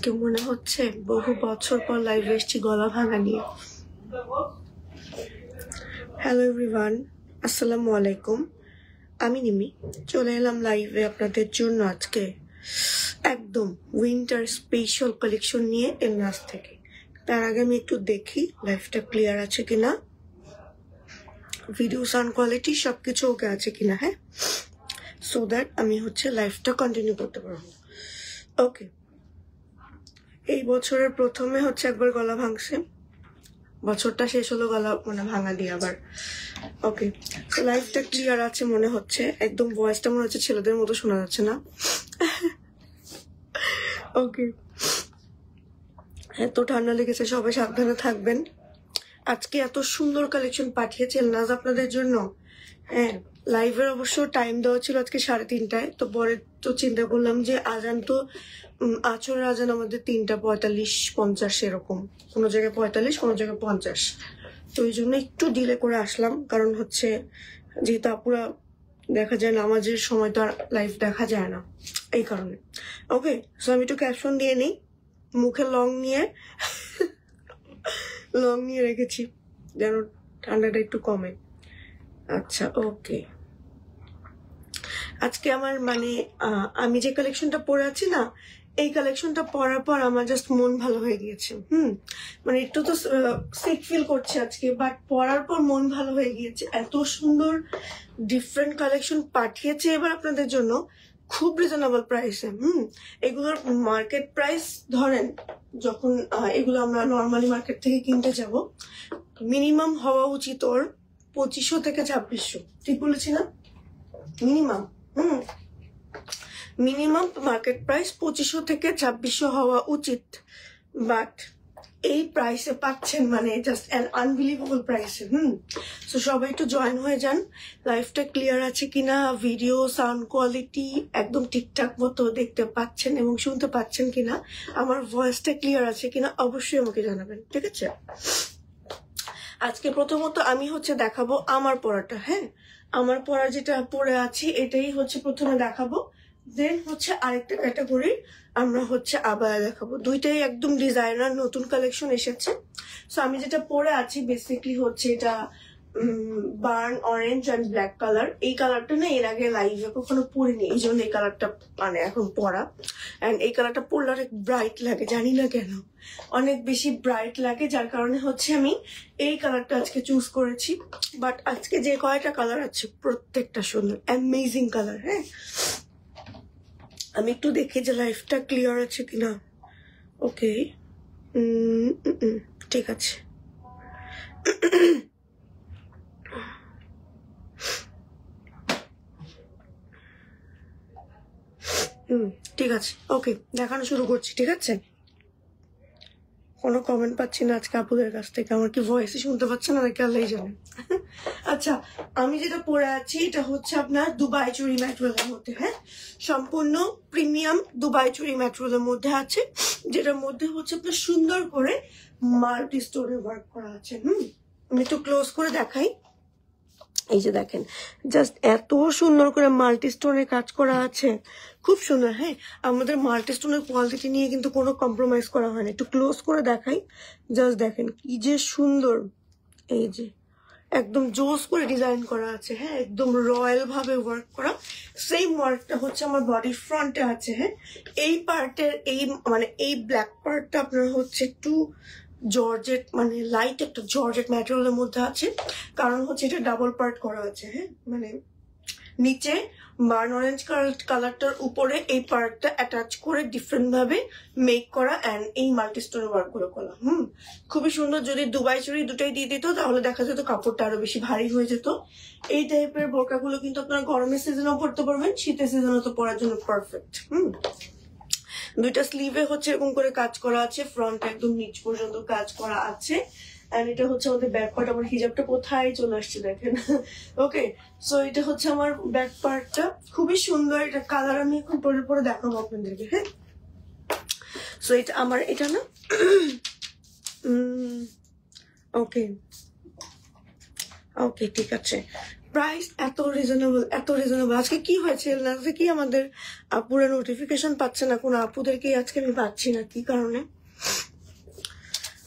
আজকে মনে হচ্ছে বহু বছর পর লাইভে এসেছি গলা ভাঙা নিয়ে। হ্যালো এভরিওয়ান, আসসালামু আলাইকুম। আমি নিমি চলে এলাম লাইভে আপনাদের জন্য আজকে একদম উইন্টার স্পেশাল কালেকশন নিয়ে এমনাস থেকে। তার আগে আমি একটু দেখি লাইভটা ক্লিয়ার আছে কিনা, ভিডিও সাউন্ড কোয়ালিটি সবকিছু ওকে আছে কিনা, হ্যাঁ, সো দ্যাট আমি লাইভটা কন্টিনিউ করতে পারবো। ওকে, এই বছরের প্রথমে একবার গলা ভাঙছে, বছরটা শেষ হলো গলা ভাঙা দিয়ে আবার। ওকে, লাইভটা ক্লিয়ার আছে মনে হচ্ছে, একদম ভয়েসটা মনে হচ্ছে ছেলেদের মতো শোনা যাচ্ছে না। ওকে, এত ঠান্ডা লেগেছে, সবাই সাবধানে থাকবেন। আজকে এত সুন্দর কালেকশন পাঠিয়েছে এলনাজ আপনাদের জন্য। হ্যাঁ, লাইভের অবশ্য টাইম দেওয়া ছিল আজকে 3:30টায়, তো পরে তো চিন্তা করলাম যে আজান তো আছরের আজান আমাদের 3:45-50 এরকম, কোনো জায়গায় 45, কোনো জায়গায় 50, তো এই জন্য একটু ডিলে করে আসলাম। কারণ যেহেতু আপুরা দেখা যায় নামাজের সময় তো আর লাইভ দেখা যায় না, এই কারণে। ওকে, সো আমি একটু ক্যাপশন দিয়ে নিই, মুখে লং নিয়ে রেখেছি যেন ঠান্ডাটা একটু কমে। আচ্ছা, ওকে, আজকে আমার আমি যে কালেকশনটা পরে আছি না, এই কালেকশনটা পরার পর আমার জাস্ট মন ভালো হয়ে গিয়েছে। একটু তো সিক ফিল করছে আজকে, বাট পরার পর মন ভালো হয়ে গিয়েছে। এত সুন্দর ডিফারেন্ট কালেকশন পাঠিয়েছে এবার আপনাদের জন্য, খুব রিজনেবল প্রাইসে। এগুলোর মার্কেট প্রাইস ধরেন, যখন এগুলো আমরা নর্মালি মার্কেট থেকে কিনতে যাব, মিনিমাম হওয়া উচিত ওর 2500 থেকে 2600, ঠিক বলেছি না? মিনিমাম মার্কেট প্রাইস 2500 থেকে 2600 হওয়া উচিত, বাট এই প্রাইসে পাচ্ছেন, জাস্ট অ্যান আনবিলিভেবল প্রাইসে। সো সবাই একটু জয়েন হয়ে যান। লাইভটা ক্লিয়ার আছে কিনা, ভিডিও সাউন্ড কোয়ালিটি একদম ঠিকঠাক মতো দেখতে পাচ্ছেন এবং শুনতে পাচ্ছেন কিনা, আমার ভয়েসটা ক্লিয়ার আছে কিনা অবশ্যই আমাকে জানাবেন, ঠিক আছে? আজকে প্রথমত আমি দেখাবো আমার পড়াটা। হ্যাঁ, আমার পড়া যেটা পরে আছি এটাই প্রথমে দেখাবো, দেন আরেকটা ক্যাটাগরি আমরা আবায়া দেখাবো। দুইটাই একদম ডিজাইনার নতুন কালেকশন এসেছে। সো আমি যেটা পরে আছি বেসিকলি এটা burn orange and black colour. এই কালারটা না এর আগে লাইভে কখনো পরিনি, এই জন্য এই কালারটা এখন পরা। অ্যান্ড এই কালারটা পরলে অনেক ব্রাইট লাগে, জানি না কেন অনেক বেশি ব্রাইট লাগে, যার কারণে আমি এই কালারটা আজকে চুজ করেছি। বাট আজকে যে কয়টা কালার আছে প্রত্যেকটা সুন্দর, অ্যামেজিং কালার। হ্যাঁ, আমি একটু দেখি যে লাইফটা ক্লিয়ার আছে কিনা। ওকে, ঠিক আছে। ঠিক আছে, ওকে, দেখানো শুরু করছি, ঠিক আছে? কোনো কমেন্ট পাচ্ছি না আজকে আপুদের কাছ থেকে, আমার কি ভয়েসই শুনতে পাচ্ছে না নাকি আল্লাহই জানে। আচ্ছা, আমি যেটা পরে আছি এটা আপনার দুবাই চুরি ম্যাটেরিয়ালের মধ্যে। হ্যাঁ, সম্পূর্ণ প্রিমিয়াম দুবাই চুরি ম্যাটেরিয়ালের মধ্যে আছে, যেটার মধ্যে আপনার সুন্দর করে মাল্টি স্টোনে ওয়ার্ক করা আছে। আমি একটু ক্লোজ করে দেখাই। এই যে দেখেন, জাস্ট এত সুন্দর করে মাল্টি স্টোনের কাজ করা আছে, খুব সুন্দর। হ্যাঁ, আমাদের মাল্টি স্টোনের কোয়ালিটি নিয়ে কিন্তু কোনো কম্প্রোমাইজ করা হয় না। একটু ক্লোজ করে দেখাই, জাস্ট দেখেন কি যে সুন্দর। এই যে একদম জোস করে ডিজাইন করা আছে। হ্যাঁ, একদম রয়্যাল ভাবে ওয়ার্ক করা। সেম ওয়ার্কটা আমার বডির ফ্রন্টে আছে। হ্যাঁ, এই পার্টের এই ব্ল্যাক পার্টটা আপনার একটু জর্জেট, লাইট একটা জর্জেট ম্যাটেরিয়ালের মধ্যে আছে, কারণ এটা ডাবল পার্ট করা আছে। হ্যাঁ, নিচে বার্ন অরেঞ্জ কালারটার উপরে এই পার্টটা অ্যাটাচ করে ডিফারেন্ট ভাবে মেক করা, অ্যান্ড এই মাল্টি স্টোন ওয়ার্ক গুলো করা। খুবই সুন্দর। যদি দুবাই চুরি দুটাই দিয়ে দিত তাহলে দেখা যেত কাপড়টা আরো বেশি ভারী হয়ে যেত। এই টাইপের বোরকাগুলো কিন্তু আপনারা গরমের সিজনেও পরতে পারবেন, শীতের সিজনে তো পরার জন্য পারফেক্ট। দুইটা স্লিভে এরকম করে কাজ করা আছে, ফ্রন্ট একদম নিচ পর্যন্ত কাজ করা আছে। এন্ড এটা আমাদের ব্যাক পার্ট। আমার হিজাবটা কোথায় চলে আসছে দেখেন। ওকে, সো এটা আমার ব্যাক পার্টটা, খুবই সুন্দর। এটা কালার আমি এখন পরে পরে দেখাবো আপনাদেরকে। হ্যাঁ, সো এটা আমার এটা না। ওকে, ওকে, ঠিক আছে। প্রাইস এত রিজনেবল আজকে কি হয়েছে এলনাজে কি আমাদের আপুরা নোটিফিকেশন পাচ্ছে না, কোনো আপুদেরকে আজকে আমি পাচ্ছি না, কি কারণে?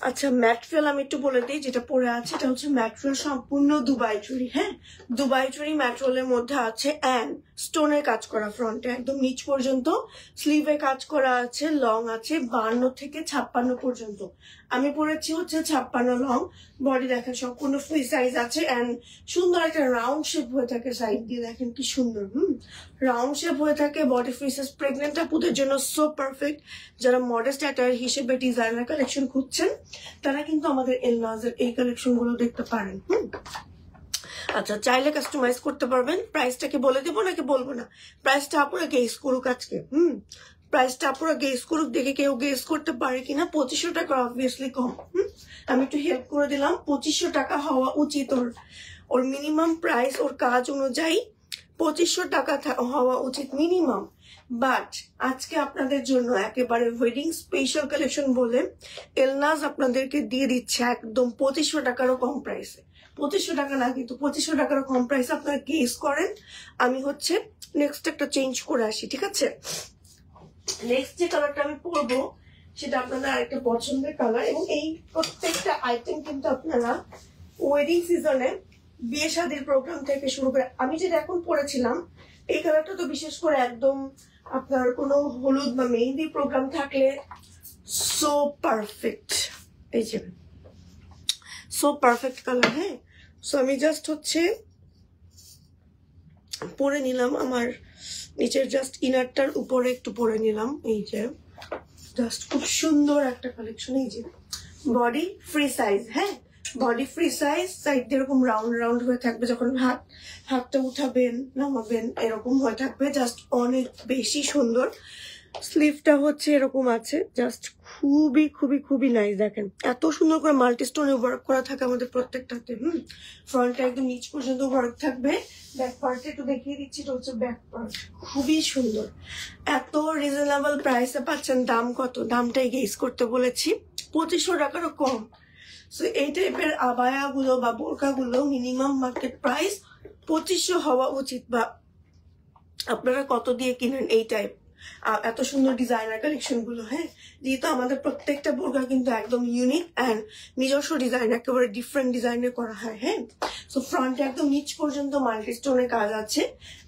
আচ্ছা ম্যাটেরিয়াল আমি একটু বলে দিই, যেটা পরে আছে এটা হচ্ছে ম্যাটেরিয়াল সম্পূর্ণ দুবাই চুরি। হ্যাঁ, দুবাই চুরি ম্যাটেরিয়ালের মধ্যে আছে অ্যান্ড স্টোনের কাজ করা, ফ্রন্টে একদম নিচ পর্যন্ত স্লিভে কাজ করা আছে, লং আছে 52 থেকে 56 পর্যন্ত। আমি পরেছি হচ্ছে 56 লং। বডি দেখেন সম্পূর্ণ ফ্রি সাইজ আছে অ্যান্ড সুন্দর একটা রাউন্ড শেপ হয়ে থাকে, সাইড দিয়ে দেখেন কি সুন্দর রাউন্ড শেপ হয়ে থাকে। বডি ফ্রি সাইজ প্রেগনেন্ট আপুদের জন্য সো পারফেক্ট। যারা মডেস্ট অ্যাটায়ার হিসেবে ডিজাইনার কালেকশন খুঁজছেন তারা কিন্তু আমাদের এলনাজের এই কালেকশন গুলো দেখতে পারেন। আচ্ছা চাইলে কাস্টমাইজ করতে পারবেন। প্রাইসটাকে বলে দেবো নাকি বলবো না? প্রাইসটা আপুরা গেস করুক আজকে। প্রাইসটা আপুরা গেস করুক, দেখে কেউ গেস করতে পারে কিনা। 2500 টাকা অবভিয়াসলি কম। আমি একটু হেল্প করে দিলাম। 2500 টাকা হওয়া উচিত ওর মিনিমাম প্রাইস, ওর কাজ অনুযায়ী 2500 টাকা হওয়া উচিত মিনিমাম। বাট আজকে আপনাদের জন্য একেবারে ওয়েডিং স্পেশাল কালেকশন বলে এলনাজ আপনাদেরকে দিয়ে দিচ্ছে একদম 2500 টাকারও কম প্রাইসে। 2500 টাকা না, কিন্তু 2500 টাকারও কম প্রাইসে আপনারা গেস করেন। আমি হচ্ছে নেক্সট একটা চেঞ্জ করে আসি, ঠিক আছে? নেক্সট যে কালারটা আমি পরবো সেটা আপনাদের আরেকটা পছন্দের কালার, এবং এই প্রত্যেকটা আইটেম কিন্তু আপনারা ওয়েডিং সিজনে বিয়ে শাদীর প্রোগ্রাম থেকে শুরু করে, আমি যেটা এখন পরেছিলাম এই কালারটা তো বিশেষ করে একদম আপনার কোনো হলুদ বা মেহেন্দি প্রোগ্রাম থাকলে সো পারফেক্ট। এই যে সো পারফেক্ট কালার। হ্যাঁ, সো আমি জাস্ট হচ্ছে পরে নিলাম, আমার নিচের জাস্ট ইনারটার উপরে একটু পরে নিলাম। এই যে জাস্ট খুব সুন্দর একটা কালেকশন। এই যে বডি ফ্রি সাইজ। হ্যাঁ, বডি ফ্রি সাইজ, সাইড এরকম রাউন্ড রাউন্ড হয়ে থাকবে, যখন হাতটা উঠাবেন নামাবেন এরকম হয়ে থাকবে, জাস্ট অনেক বেশি সুন্দর। স্লিভটা হচ্ছে এরকম আছে, জাস্ট খুবই খুবই খুবই নাইস। দেখেন এত সুন্দর করে মাল্টি স্টোনে ওয়ার্ক করা থাকে আমাদের প্রত্যেকটাতে। ফ্রন্টে একদম নিচ পর্যন্ত ওয়ার্ক থাকবে। ব্যাক পার্টে একটু দেখিয়ে দিচ্ছি, এটা হচ্ছে ব্যাক পার্ট, খুবই সুন্দর। এত রিজনেবল প্রাইসে পাচ্ছেন। দাম কত? দামটাই গেস করতে বলেছি, 2500 টাকারও কম। সো এই টাইপের আবায়া গুলো বা বোরকা গুলো মিনিমাম মার্কেট প্রাইস 2500 হওয়া উচিত। বা আপনারা কত দিয়ে কিনেন এই টাইপ এত সুন্দর ডিজাইনার কালেকশন গুলো? হ্যাঁ, যেহেতু আমাদের প্রত্যেকটা বোরকা কিন্তু একদম ইউনিক অ্যান্ড নিজস্ব ডিজাইন, একেবারে ডিফারেন্ট ডিজাইনের করা হয়। হ্যাঁ, সো ফ্রন্টে একদম নিচ পর্যন্ত মাল্টি স্টোনের কাজ আছে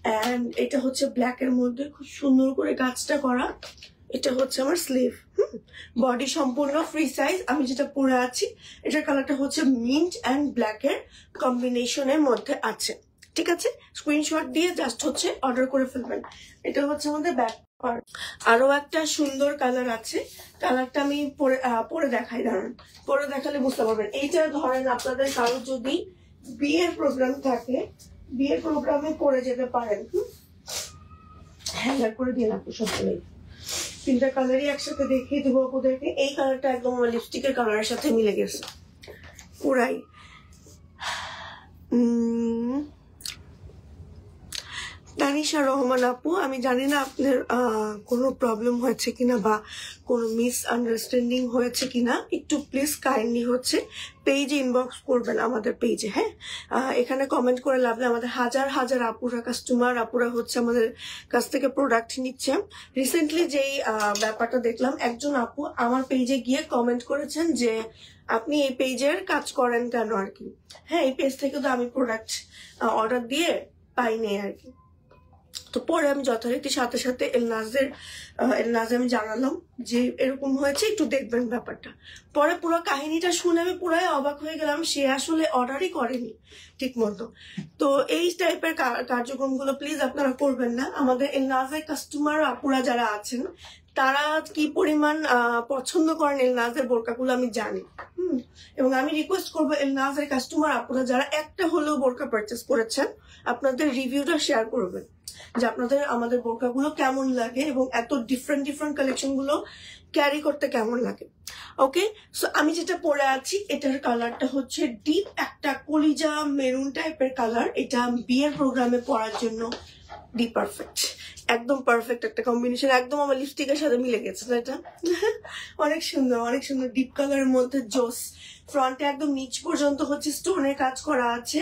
অ্যান্ড এটা হচ্ছে ব্ল্যাক এর মধ্যে খুব সুন্দর করে কাজটা করা। এটা হচ্ছে আমার স্লিভ। বডি সম্পূর্ণ ফ্রি সাইজ। আমি যেটা পরে আছি এটার কালারটা হচ্ছে মিন্ট অ্যান্ড ব্ল্যাক এর কম্বিনেশনের মধ্যে আছে, ঠিক আছে? স্ক্রিনশট দিয়ে জাস্ট হচ্ছে অর্ডার করে ফেলবেন। এটা হচ্ছে আমাদের ব্যাক পার্ট। আরো একটা সুন্দর কালার আছে, কালারটা আমি পরে দেখাই, দাঁড়ান, পরে দেখালে বুঝতে পারবেন। এইটা ধরেন আপনাদের কারো যদি বিয়ের প্রোগ্রাম থাকে, বিয়ের প্রোগ্রামে পরে যেতে পারেন। হ্যাঙ্গার করে দিয়ে রাখবো সবসময়। তিনটা কালারই একসাথে দেখিয়ে দেবো আপনাদেরকে। এই কালারটা একদম আমার লিপস্টিকের কালারের সাথে মিলে গেছে পুরাই। তানিশা রহমান আপু, আমি জানি না আপনার কোনো প্রবলেম হয়েছে কিনা বা কোনো মিসআন্ডারস্ট্যান্ডিং হয়েছে কিনা, একটু প্লিজ কাইন্ডলি হচ্ছে পেজে ইনবক্স করবেন আমাদের পেজে। হ্যাঁ, এখানে কমেন্ট করে লাভ নেই। আমাদের হাজার হাজার আপুরা হচ্ছে আমাদের কাছ থেকে প্রোডাক্ট নিচ্ছে। রিসেন্টলি যেই ব্যাপারটা দেখলাম, একজন আপু আমার পেজে গিয়ে কমেন্ট করেছেন যে আপনি এই পেজের কাজ করেন কেন আর কি। হ্যাঁ, এই পেজ থেকে তো আমি প্রোডাক্ট অর্ডার দিয়ে পাইনি আর কি। তো পরে আমি যথারীতি সাথে সাথে এলনাজে আমি জানালাম যে এরকম হয়েছে, একটু দেখবেন ব্যাপারটা। পরে পুরো কাহিনীটা শুনে আমি পুরাই অবাক হয়ে গেলাম, সে আসলে অর্ডারই করেনি ঠিক মতো। তো এই টাইপের কার্যক্রমগুলো প্লিজ আপনারা করবেন না। আমাদের এলনাজের কাস্টমার আপুরা যারা আছেন তারা কি পরিমাণ পছন্দ করেন এলনাজের বোরকাগুলো আমি জানি। এবং আমি রিকোয়েস্ট করবো এলনাজের কাস্টমার আপুরা যারা একটা হলেও বোরকা পারচেস করেছেন, আপনাদের রিভিউটা শেয়ার করবেন যে আপনাদের আমাদের বোরকাগুলো কেমন লাগে এবং এত ডিফারেন্ট কালেকশন গুলো ক্যারি করতে কেমন লাগে। ওকে, সো আমি যেটা পরে আছি এটার কালারটা হচ্ছে ডিপ একটা কলিজা মেরুন টাইপের কালার। এটা বিয়ের প্রোগ্রামে পরার জন্য ডি পারফেক্ট। একদম পারফেক্ট একটা কম্বিনেশন, একদম আমার লিপস্টিকের সাথে মিলে গেছে না এটা? অনেক সুন্দর, অনেক সুন্দর, ডিপ কালারের মধ্যে জোস। ফ্রন্টে একদম নিচ পর্যন্ত হচ্ছে স্টোনের কাজ করা আছে,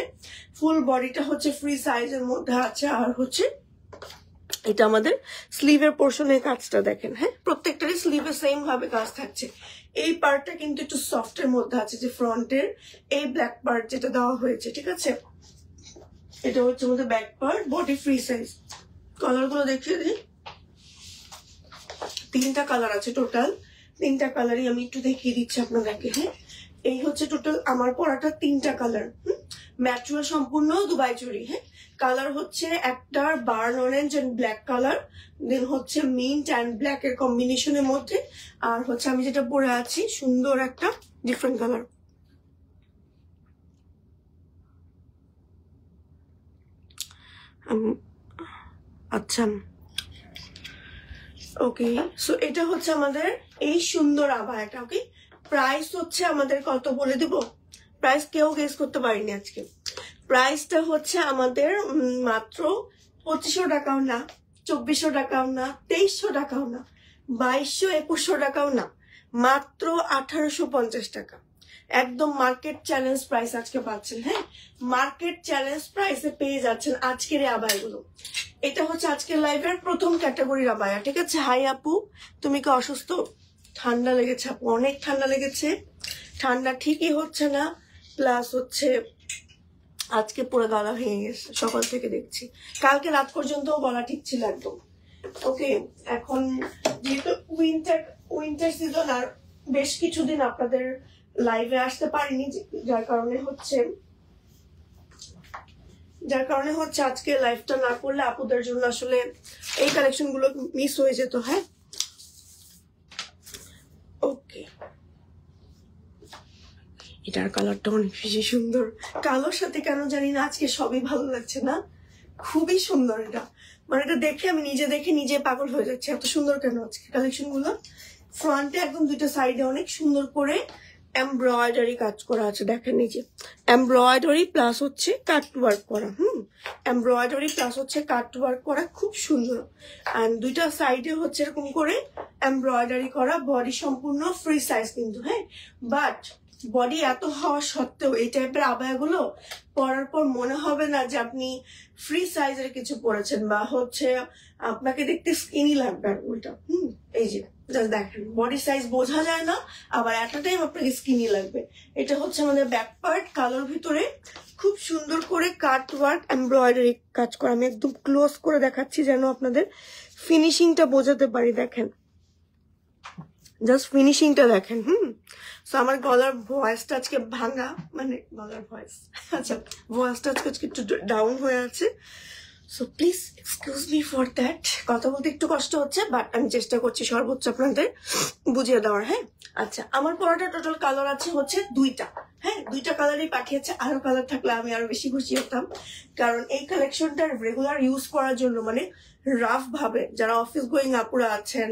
ফুল বডিটা হচ্ছে ফ্রি সাইজের মধ্যে আছে। আর হচ্ছে এটা আমাদের স্লিভের পোর্শনের কাজটা দেখেন, হ্যাঁ প্রত্যেকটারই স্লিভে সেম ভাবে কাজ থাকছে। এই পার্টটা কিন্তু একটু সফটের মধ্যে আছে, যে ফ্রন্টের এই ব্ল্যাক পার্ট যেটা দেওয়া হয়েছে, ঠিক আছে? এটা হচ্ছে আমাদের back part, body free size. Colour গুলো দেখিয়ে দিই, 3টা কালার আছে টোটাল, 3টা কালারই আমি একটু দেখিয়ে দিচ্ছি আপনাদেরকে। হ্যাঁ এই হচ্ছে টোটাল আমার পরাটা 3টা কালার, ম্যাচুয়াল সম্পূর্ণ দুবাই জরি। হ্যাঁ কালার হচ্ছে একটার burnt orange and black colour, then হচ্ছে মিন্ট অ্যান্ড ব্ল্যাক এর কম্বিনেশনের মধ্যে, আর হচ্ছে আমি যেটা পরে আছি সুন্দর একটা ডিফারেন্ট কালার। আচ্ছা ওকে, সো এটা হচ্ছে আমাদের এই সুন্দর আবায়াটা। ওকে, প্রাইস হচ্ছে আমাদের কত বলে দিব? প্রাইস কেউ গেস করতে পারিনি আজকে। প্রাইসটা হচ্ছে আমাদের মাত্র 2500 টাকাও না, 2400 টাকাও না, 2300 টাকাও না, 2200-2100 টাকাও না, মাত্র 1850 টাকা। একদম মার্কেট চ্যালেঞ্জ প্রাইস আজকে পাচ্ছেন। হ্যাঁ মার্কেট চ্যালেঞ্জ প্রাইসে পেয়ে যাচ্ছেন আজকের এই আবায়াগুলো। এটা হচ্ছে আজকের লাইভের প্রথম ক্যাটাগরির আবায়া, ঠিক আছে? হাই আপু, তুমি কি অসুস্থ? ঠান্ডা লেগেছে আপু, অনেক ঠান্ডা লেগেছে। ঠান্ডা ঠিকই হচ্ছে না, প্লাস হচ্ছে আজকে পুরো গলা ভেঙে গেছে সকাল থেকে দেখছি, কালকে রাত পর্যন্ত গলা ঠিক ছিল একদম। ওকে, এখন যেহেতু উইন্টার সিজন আর বেশ কিছুদিন আপনাদের লাইভে আসতে পারিনি, যার কারণে হচ্ছে আজকে লাইভটা না করলে আপুদের জন্য আসলে এই কালেকশন গুলো মিস হয়ে যেত। হ্যাঁ ওকে, এটার কালারটা অনেক বেশি সুন্দর, কালোর সাথে কেন জানি না আজকে সবই ভালো লাগছে না, খুবই সুন্দর এটা। মানে এটা দেখে আমি নিজে পাগল হয়ে যাচ্ছি, এত সুন্দর কেন আজকে কালেকশন গুলো। ফ্রন্টে একদম দুইটা সাইডে অনেক সুন্দর করে এমব্রয়ডারি কাজ করা আছে, দেখেন এই যে এমব্রয়ডারি প্লাস হচ্ছে কাট ওয়ার্ক করা। এমব্রয়ডারি প্লাস হচ্ছে কাট ওয়ার্ক করা, খুব সুন্দর। এন্ড দুইটা সাইডে হচ্ছে এরকম করে এমব্রয়ডারি করা, বডি সম্পূর্ণ ফ্রি সাইজ কিন্তু। হ্যাঁ বাট বডি এত হওয়া সত্ত্বেও এই টাইপের আবায়াগুলো পরার পর মনে হবে না যে আপনি ফ্রি সাইজের কিছু পরেছেন, বা হচ্ছে আপনাকে দেখতে স্কিনি লাগবে আর উল্টা। এই যে দেখেন বডি সাইজ বোঝা যায় না, আবার একটা টাইম আপনাকে স্কিনি লাগবে। এটা হচ্ছে আমাদের ব্যাক পার্ট, কালোর ভিতরে খুব সুন্দর করে কাট ওয়ার্ক এমব্রয়ডারি কাজ করা। আমি একদম ক্লোজ করে দেখাচ্ছি যেন আপনাদের ফিনিশিংটা বোঝাতে পারি। দেখেন জাস্ট ফিনিশিংটা দেখেন। সো আমার গলার ভয়েসটা আজকে ভাঙা, মানে গলার ভয়েস, আচ্ছা ভয়েসটা আজকে একটু ডাউন হয়ে আছে, so please excuse me for that. কথা বলতে একটু কষ্ট হচ্ছে, বাট আমি চেষ্টা করছি সর্বোচ্চ আপনাদের বুঝিয়ে দেওয়ার। হ্যাঁ আচ্ছা, আমার পরাটা টোটাল কালার আছে হচ্ছে 2টা। হ্যাঁ 2টা কালারই পাঠিয়েছে, আরো কালার থাকলে আমি আরো বেশি খুশি হতাম, কারণ এই কালেকশনটা রেগুলার ইউজ করার জন্য, মানে রাফ ভাবে যারা অফিস গোয়িং আপুরা আছেন,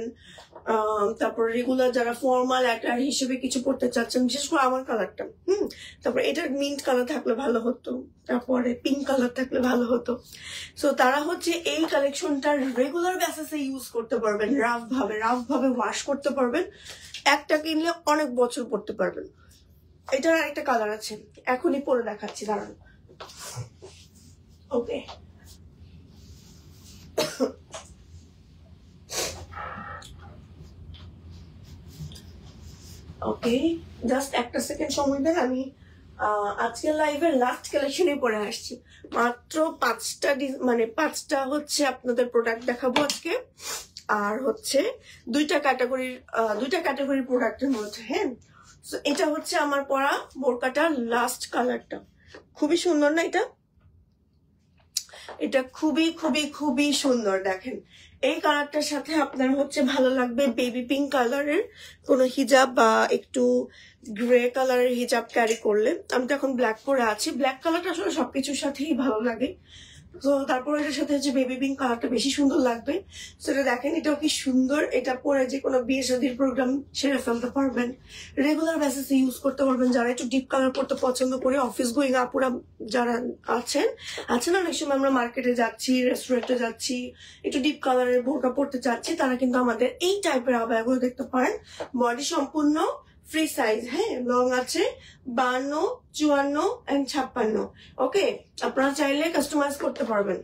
তারপর রেগুলার যারা ফর্মাল অ্যাটার হিসেবে কিছু পড়তে চাচ্ছেন, বিশেষ করে আমার কালারটা। তারপর এটার মিন্ট কালার থাকলে ভালো হতো, তারপরে পিঙ্ক কালার থাকলে ভালো হতো। সো তারা হচ্ছে এই কালেকশনটা রেগুলার বেসিসে ইউজ করতে পারবেন, রাফ ভাবে ওয়াশ করতে পারবেন, একটা কিনলে অনেক বছর পড়তে পারবেন। এটার আরেকটা কালার আছে, এখনই পরে দেখাচ্ছি, দাঁড়ান। ওকে ওকে, জাস্ট একটা সেকেন্ড সময় দেন, আমি আজকের লাইভের লাস্ট কালেকশনে পরে আসছি। মাত্র 5টা হচ্ছে আপনাদের প্রোডাক্ট দেখাবো আজকে, আর হচ্ছে 2টা ক্যাটাগরির প্রোডাক্টের মধ্যে। হ্যাঁ এটা হচ্ছে আমার পরা বোরকাটার লাস্ট কালারটা, খুবই সুন্দর না? এটা খুবই খুবই খুবই সুন্দর। দেখেন এই কালারটার সাথে আপনার হচ্ছে ভালো লাগবে বেবি পিঙ্ক কালারের কোনো হিজাব, বা একটু গ্রে কালারের হিজাব ক্যারি করলে। আমি তো এখন ব্ল্যাক পরে আছি, ব্ল্যাক কালারটা আসলে সবকিছুর সাথেই ভালো লাগে, তো তারপর এটার সাথে হচ্ছে বেবি পিঙ্ক কালারটা বেশি সুন্দর লাগবে। সেটা দেখেন, এটাও কি সুন্দর। এটা পরে যে কোনো বিয়ে শাদীর প্রোগ্রাম সেরে ফেলতে পারবেন, রেগুলার বেসিসে ইউজ করতে পারবেন। যারা একটু ডিপ কালার পড়তে পছন্দ করে, অফিস গোয়িং আপুরা যারা আছেন অনেক সময় আমরা মার্কেটে যাচ্ছি, রেস্টুরেন্টে যাচ্ছি, একটু ডিপ কালারের বোরকা পড়তে চাচ্ছি, তারা কিন্তু আমাদের এই টাইপের আবায়াগুলো দেখতে পারেন। বডি সম্পূর্ণ ফ্রি সাইজ, হ্যাঁ, লং আছে 52, 54 এন্ড 56। ওকে, আপনারা চাইলে কাস্টমাইজ করতে পারবেন।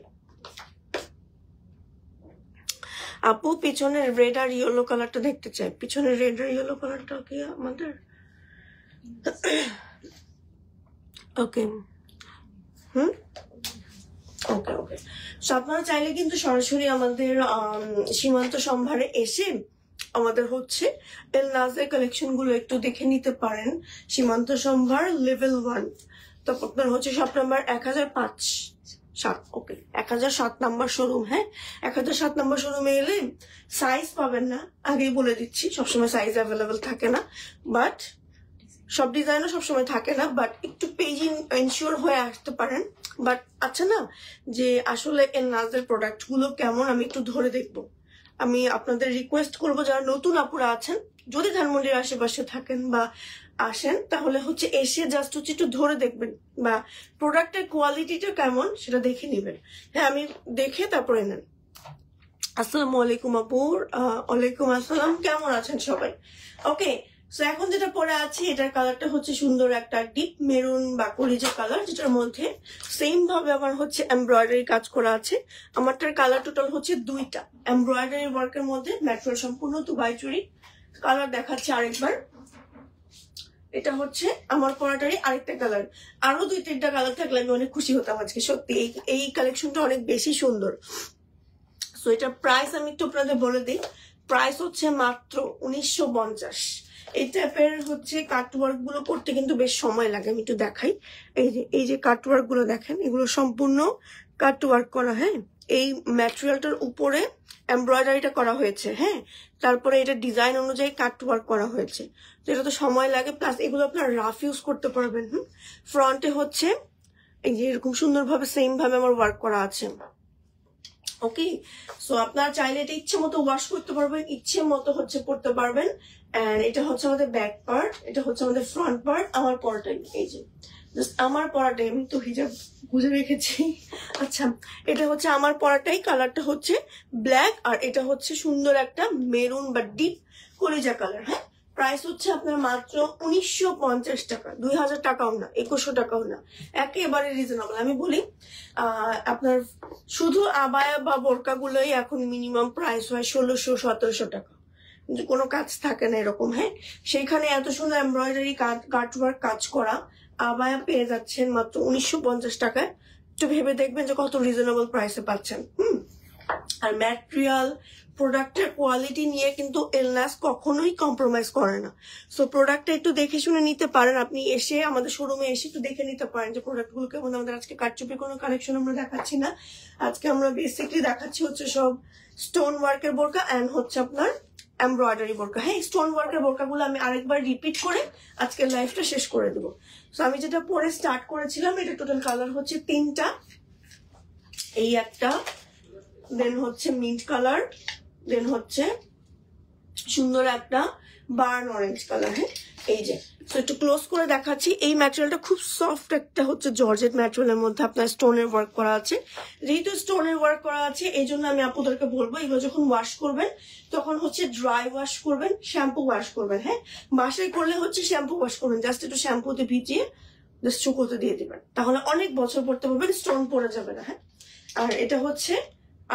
আপু পিছনের রেড আর ইয়েলো কালারটা দেখতে চাই। পিছনের রেড আর ইয়েলো কালারটা কি আমাদের? ওকে, ওকে ওকে। সো আপনারা চাইলে কিন্তু সরাসরি আমাদের সীমান্ত সম্ভারে এসে আমাদের হচ্ছে এলনাজের কালেকশন গুলো একটু দেখে নিতে পারেন। সীমান্ত সম্ভার লেভেল 1, তো আপনার হচ্ছে শপ নাম্বার 1005-7। ওকে, 1007 নাম্বার শোরুম। হ্যাঁ, 1007 নাম্বার শোরুমে এলে সাইজ পাবেন না, আগেই বলে দিচ্ছি, সবসময় সাইজ অ্যাভেলেবেল থাকে না, বাট সব ডিজাইনও সবসময় থাকে না, বাট একটু পেজিং এনশিওর হয়ে আসতে পারেন। বাট আচ্ছা না, যে আসলে এলনাজের প্রোডাক্ট গুলো কেমন আমি একটু ধরে দেখবো। আমি আপনাদের রিকোয়েস্ট করবো, যারা নতুন আপুরা আছেন, যদি ধানমন্ডির আশেপাশে থাকেন বা আসেন, তাহলে হচ্ছে এসে জাস্ট হচ্ছে একটু ধরে দেখবেন, বা প্রোডাক্টের কোয়ালিটিটা কেমন সেটা দেখে নিবেন। হ্যাঁ, আমি দেখে তারপরে নেন। আসসালামু আলাইকুম আপু। ওয়ালাইকুম আসসালাম, কেমন আছেন সবাই? ওকে, সো এখন যেটা পরে আছি, এটার কালারটা হচ্ছে সুন্দর একটা ডিপ মেরুন বা কলিজা কালার, যেটার মধ্যে সেম ভাবে আমার হচ্ছে এমব্রয়ডারি কাজ করা আছে। আমারটার কালার টোটাল হচ্ছে 2টা এমব্রয়ডারি ওয়ার্কের মধ্যে, ম্যাটেরিয়াল সম্পূর্ণ দুবাই চুরি। কালার দেখাচ্ছে আরেকবার। এটা হচ্ছে আমার পরাটারই আরেকটা কালার। আরো 2-3টা কালার থাকলে আমি অনেক খুশি হতাম আজকে, সত্যি এই কালেকশনটা অনেক বেশি সুন্দর। সো এটার প্রাইস আমি একটু আপনাদের বলে দিই। প্রাইস হচ্ছে মাত্র 1950। এই টাইপের হচ্ছে কাটওয়ার্ক গুলো করতে কিন্তু বেশ সময় লাগে। আমি একটু দেখাই, এই যে কাটওয়ার্ক গুলো দেখেন, এগুলো সম্পূর্ণ কাটওয়ার্ক করা। হ্যাঁ, এই ম্যাটেরিয়ালটার উপরে এমব্রয়ডারিটা করা হয়েছে। হ্যাঁ, তারপরে এটা ডিজাইন অনুযায়ী কাটওয়ার্ক করা হয়েছে, তো এটা তো সময় লাগে। প্লাস এগুলো আপনার রাফ ইউজ করতে পারবেন। ফ্রন্টে হচ্ছে এই যে এরকম সুন্দরভাবে সেম ভাবে আমার ওয়ার্ক করা আছে। ওকে, সো আপনারা চাইলে এটা ইচ্ছে মতো ওয়াশ করতে পারবেন, ইচ্ছে মতো হচ্ছে পড়তে পারবেন। এন্ড এটা হচ্ছে আমাদের ব্যাক পার্ট, এটা হচ্ছে আমাদের ফ্রন্ট পার্ট। আমার পরাটাই এই যে জাস্ট আমার পরাটাই, আমি তো হিজাব গুজে রেখেছি। আচ্ছা, এটা হচ্ছে আমার পরাটাই, কালারটা হচ্ছে ব্ল্যাক, আর এটা হচ্ছে সুন্দর একটা মেরুন বা ডিপ কলিজা কালার। হ্যাঁ, প্রাইস হচ্ছে আপনার মাত্র 1950 টাকা, 2000 টাকাও না, 2100 টাকাও না, একেবারে রিজনেবল। আমি বলি আপনার শুধু আবায়া বা বোরকা গুলোই এখন মিনিমাম প্রাইস হয় 1600-1700 টাকা, কিন্তু কোনো কাজ থাকে না এরকম। হ্যাঁ, সেইখানে এত সুন্দর এমব্রয়ডারি কাটওয়ার্ক কাজ করা আবায়া পেয়ে যাচ্ছেন মাত্র 1950 টাকায়। একটু ভেবে দেখবেন যে কত রিজনেবল প্রাইসে পাচ্ছেন। আর ম্যাটেরিয়াল, প্রোডাক্টের কোয়ালিটি নিয়ে কিন্তু এলনাজ কখনোই কম্প্রোমাইজ করে না। সো প্রোডাক্টটা একটু দেখে শুনে নিতে পারেন। আপনি এসে আমাদের শোরুমে এসে একটু দেখে নিতে পারেন যে প্রোডাক্টগুলো কেমন। আমাদের আজকে কারচুপি কোনো কালেকশন আমরা দেখাচ্ছি না, আজকে আমরা বেসিকলি দেখাচ্ছি হচ্ছে সব স্টোন ওয়ার্কের বোরকা অ্যান্ড হচ্ছে আপনার এমব্রয়ডারি বোরকা। হ্যাঁ, স্টোন ওয়ার্কের বোরকাগুলো আমি আরেকবার রিপিট করে আজকের লাইফটা শেষ করে দেবো। সো আমি যেটা পরে স্টার্ট করেছিলাম, এটা টোটাল কালার হচ্ছে 3টা। এই একটা, দেন হচ্ছে মিন্ট কালার, দেন হচ্ছে সুন্দর একটা বার্ন অরেঞ্জ কালার। হ্যাঁ, এই যে তো একটু ক্লোজ করে দেখাচ্ছি। এই ম্যাটেরিয়ালটা খুব সফট একটা হচ্ছে জর্জেট ম্যাটেরিয়ালের মধ্যে আপনার স্টোনের ওয়ার্ক করা আছে। যেহেতু স্টোনের ওয়ার্ক করা আছে, এই জন্য আমি আপনাদেরকে বলবো এগুলো যখন ওয়াশ করবেন তখন হচ্ছে ড্রাই ওয়াশ করবেন, শ্যাম্পু ওয়াশ করবেন। হ্যাঁ, বাসায় করলে হচ্ছে শ্যাম্পু ওয়াশ করবেন, জাস্ট একটু শ্যাম্পুতে ভিজিয়ে জাস্ট শুকোতে দিয়ে দিবেন, তাহলে অনেক বছর পড়তে পারবেন, স্টোন পড়ে যাবে না। হ্যাঁ, আর এটা হচ্ছে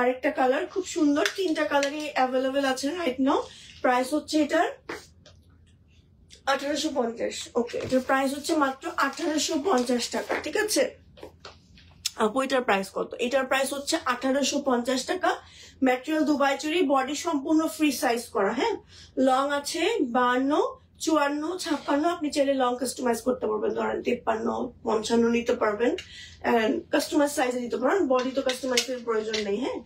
আরেকটা কালার, খুব সুন্দর। 3টা কালারই অ্যাভেলেবেল আছে রাইট নাও। প্রাইস হচ্ছে এটার 1850। ওকে, এটার প্রাইস হচ্ছে মাত্র 1850 টাকা। ঠিক আছে আপু, এটার প্রাইস কত? এটার প্রাইস হচ্ছে 1850 টাকা। ম্যাটেরিয়াল দুবাই চুরি, বডি সম্পূর্ণ ফ্রি সাইজ করা। হ্যাঁ, লং আছে 52, 54, 56। আপনি চাইলে লং কাস্টমাইজ করতে পারবেন, ধরেন 53, 55 নিতে পারবেন, কাস্টমাইজ সাইজে নিতে পারেন। বডি তো কাস্টমাইজের প্রয়োজন নেই। হ্যাঁ,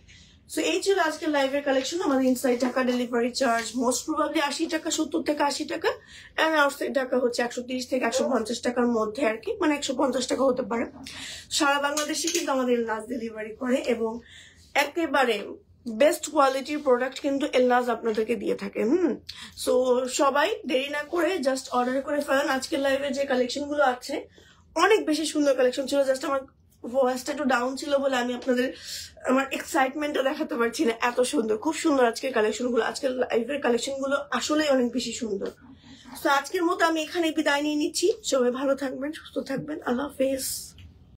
সো এই ছিল আজকের লাইভের কালেকশন। আমাদের inside Dhaka delivery charge most probably 80 টাকা, 70 থেকে 80 টাকা, এন্ড আউটসাইড ঢাকা হচ্ছে 130 থেকে 150 টাকার মধ্যে আর কি, মানে 150 টাকা হতে পারে। সারা বাংলাদেশে কিন্তু আমাদের এলনাজ ডেলিভারি করে এবং একেবারে বেস্ট কোয়ালিটির প্রোডাক্ট কিন্তু এলনাজ আপনাদেরকে দিয়ে থাকে। সো সবাই দেরি না করে জাস্ট অর্ডার করে ফেলেন। আজকের লাইভে যে কালেকশন গুলো আছে অনেক বেশি সুন্দর কালেকশন ছিল। জাস্ট আমার ভয়েসটা একটু ডাউন ছিল বলে আমি আপনাদের আমার এক্সাইটমেন্টও দেখাতে পারছি না। এত সুন্দর, খুব সুন্দর আজকের কালেকশন গুলো। আজকের লাইভের কালেকশন গুলো আসলে অনেক বেশি সুন্দর। তো আজকের মতো আমি এখানে বিদায় নিয়ে নিচ্ছি। সবাই ভালো থাকবেন, সুস্থ থাকবেন। আল্লাহ হাফেজ।